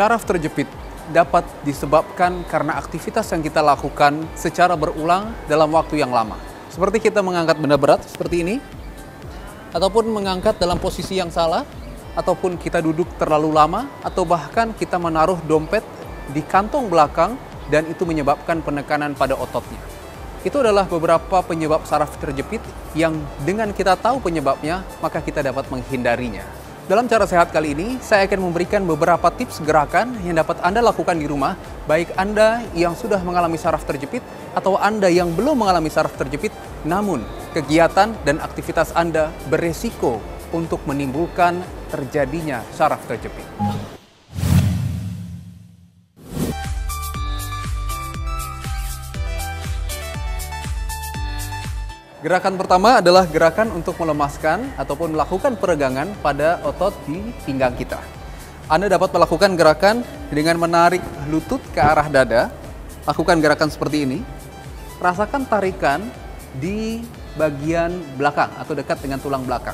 Syaraf terjepit dapat disebabkan karena aktivitas yang kita lakukan secara berulang dalam waktu yang lama. Seperti kita mengangkat benda berat seperti ini, ataupun mengangkat dalam posisi yang salah, ataupun kita duduk terlalu lama, atau bahkan kita menaruh dompet di kantong belakang dan itu menyebabkan penekanan pada ototnya. Itu adalah beberapa penyebab saraf terjepit yang dengan kita tahu penyebabnya, maka kita dapat menghindarinya. Dalam cara sehat kali ini, saya akan memberikan beberapa tips gerakan yang dapat Anda lakukan di rumah, baik Anda yang sudah mengalami saraf terjepit atau Anda yang belum mengalami saraf terjepit, namun kegiatan dan aktivitas Anda beresiko untuk menimbulkan terjadinya saraf terjepit. Gerakan pertama adalah gerakan untuk melemaskan ataupun melakukan peregangan pada otot di pinggang kita. Anda dapat melakukan gerakan dengan menarik lutut ke arah dada. Lakukan gerakan seperti ini. Rasakan tarikan di bagian belakang atau dekat dengan tulang belakang.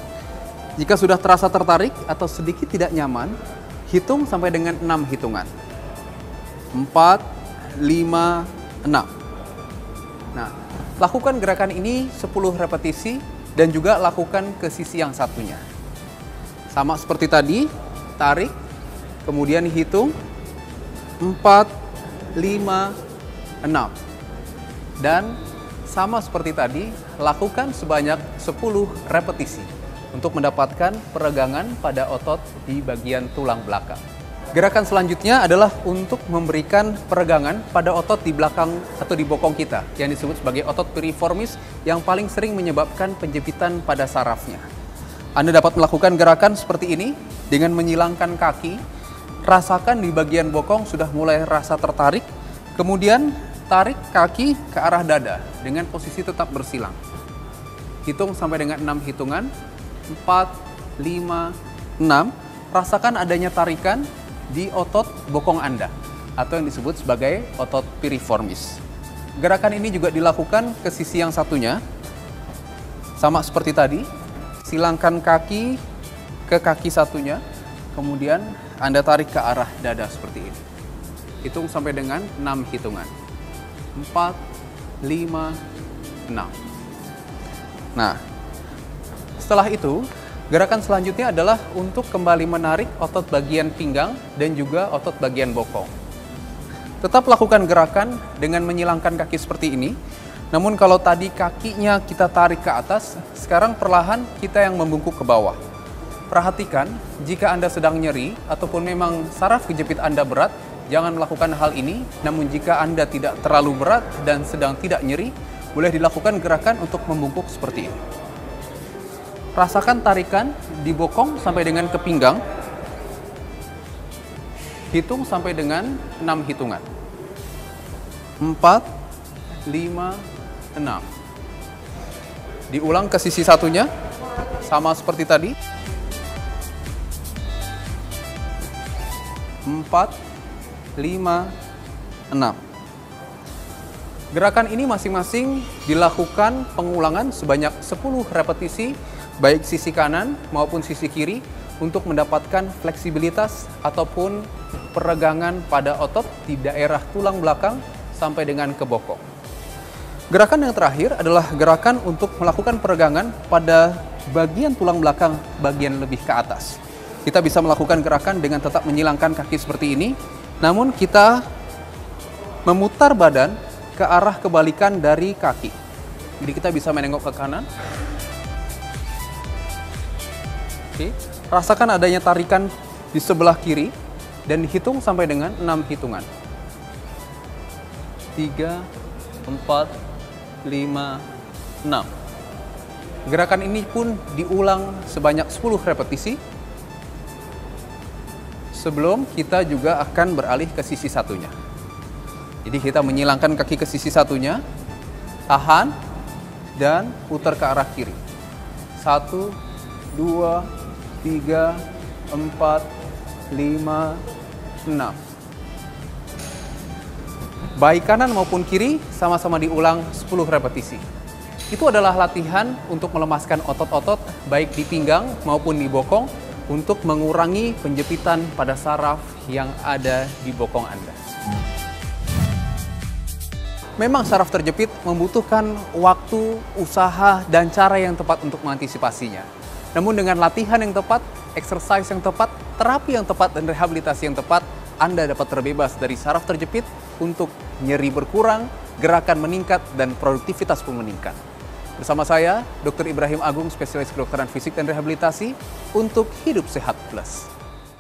Jika sudah terasa tertarik atau sedikit tidak nyaman, hitung sampai dengan 6 hitungan. 4, 5, 6. Nah, lakukan gerakan ini 10 repetisi dan juga lakukan ke sisi yang satunya. Sama seperti tadi, tarik, kemudian hitung 4, 5, 6. Dan sama seperti tadi, lakukan sebanyak 10 repetisi untuk mendapatkan peregangan pada otot di bagian tulang belakang. Gerakan selanjutnya adalah untuk memberikan peregangan pada otot di belakang atau di bokong kita yang disebut sebagai otot piriformis yang paling sering menyebabkan penjepitan pada sarafnya. Anda dapat melakukan gerakan seperti ini dengan menyilangkan kaki, rasakan di bagian bokong sudah mulai rasa tertarik, kemudian tarik kaki ke arah dada dengan posisi tetap bersilang. Hitung sampai dengan 6 hitungan, 4, 5, 6, rasakan adanya tarikan di otot bokong Anda atau yang disebut sebagai otot piriformis. Gerakan ini juga dilakukan ke sisi yang satunya. Sama seperti tadi, silangkan kaki ke kaki satunya, kemudian Anda tarik ke arah dada seperti ini. Hitung sampai dengan 6 hitungan. 4, 5, 6. Nah, setelah itu, gerakan selanjutnya adalah untuk kembali menarik otot bagian pinggang dan juga otot bagian bokong. Tetap lakukan gerakan dengan menyilangkan kaki seperti ini. Namun kalau tadi kakinya kita tarik ke atas, sekarang perlahan kita yang membungkuk ke bawah. Perhatikan, jika Anda sedang nyeri ataupun memang saraf kejepit Anda berat, jangan melakukan hal ini. Namun jika Anda tidak terlalu berat dan sedang tidak nyeri, boleh dilakukan gerakan untuk membungkuk seperti ini. Rasakan tarikan di bokong sampai dengan ke pinggang. Hitung sampai dengan 6 hitungan. 4, 5, 6. Diulang ke sisi satunya. Sama seperti tadi. 4, 5, 6. Gerakan ini masing-masing dilakukan pengulangan sebanyak 10 repetisi baik sisi kanan maupun sisi kiri untuk mendapatkan fleksibilitas ataupun peregangan pada otot di daerah tulang belakang sampai dengan ke bokong. Gerakan yang terakhir adalah gerakan untuk melakukan peregangan pada bagian tulang belakang bagian lebih ke atas. Kita bisa melakukan gerakan dengan tetap menyilangkan kaki seperti ini, namun kita memutar badan ke arah kebalikan dari kaki. Jadi kita bisa menengok ke kanan. Oke, rasakan adanya tarikan di sebelah kiri dan dihitung sampai dengan 6 hitungan. 3, 4, 5, 6. Gerakan ini pun diulang sebanyak 10 repetisi. Sebelum kita juga akan beralih ke sisi satunya. Jadi kita menyilangkan kaki ke sisi satunya, tahan, dan putar ke arah kiri. 1, 2, 3, 4, 5, 6. Baik kanan maupun kiri sama-sama diulang 10 repetisi. Itu adalah latihan untuk melemaskan otot-otot baik di pinggang maupun di bokong untuk mengurangi penjepitan pada saraf yang ada di bokong Anda. Memang saraf terjepit membutuhkan waktu, usaha, dan cara yang tepat untuk mengantisipasinya. Namun dengan latihan yang tepat, exercise yang tepat, terapi yang tepat, dan rehabilitasi yang tepat, Anda dapat terbebas dari saraf terjepit untuk nyeri berkurang, gerakan meningkat, dan produktivitas pun meningkat. Bersama saya, Dr. Ibrahim Agung, spesialis kedokteran fisik dan rehabilitasi untuk Hidup Sehat Plus.